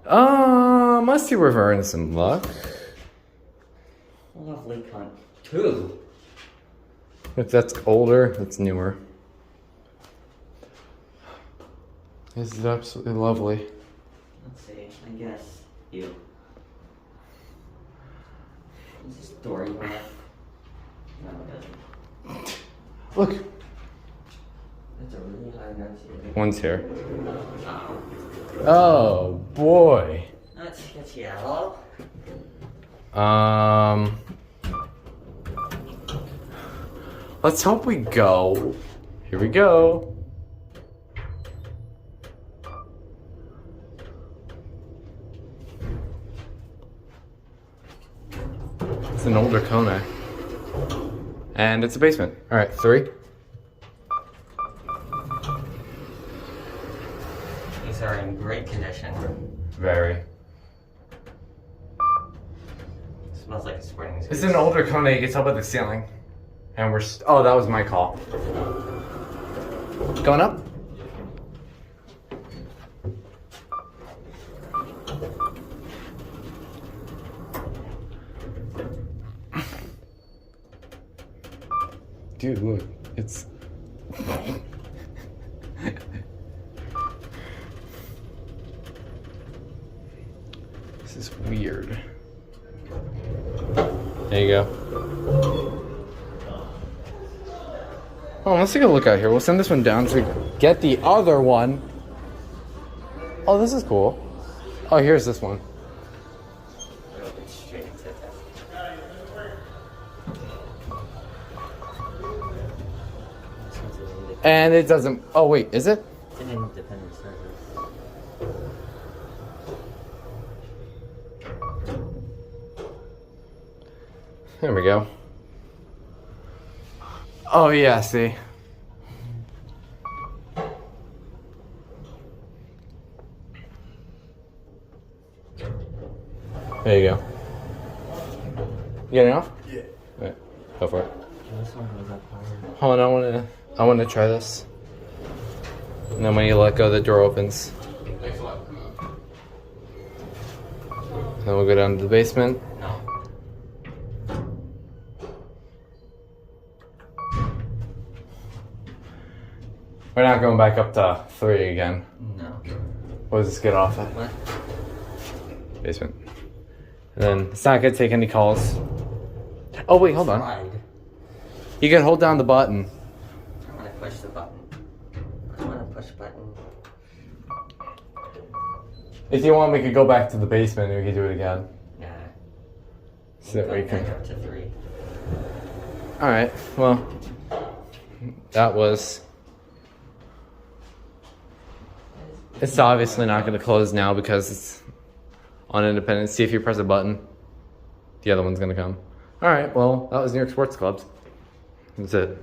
Let's see if we're in some luck. Lovely cunt. 2. If that's older, that's newer. This is absolutely lovely. Let's see, I guess you. Is this door you have? No, it doesn't. Look. That's a really high enunciation. One's here. Oh. Oh, boy. That's yellow. Let's hope we go. Here we go. It's an older KONE. And it's a basement. All right, 3. These are in great condition. Very. Smells like a sporting goods. It's an older KONE. You can tell by the ceiling. And we're oh, that was my call. Going up? Dude, look, it's this is weird. There you go. Oh, let's take a look out here. We'll send this one down to get the other one. Oh, this is cool. Oh, here's this one. And it doesn't. Oh, wait, is it? It's an independent service. There we go. Oh, yeah, see. There you go. You getting off? Yeah. All right, go for it. This one goes up higher. Hold on, I wanna try this. And then when you let go, the door opens. Then we'll go down to the basement. No. We're not going back up to 3 again. No. We'll just get off at What? basement. And then it's not gonna take any calls. Oh wait, hold on. Slide. You can hold down the button. I want to push the button. I want to push button. If you want, we could go back to the basement and we could do it again. Nah. So that we Go can. back up to 3. Alright, well, that was. It's obviously not going to close now because it's on independent. See if you press a button, the other one's going to come. Alright, well, that was New York Sports Clubs. That's it.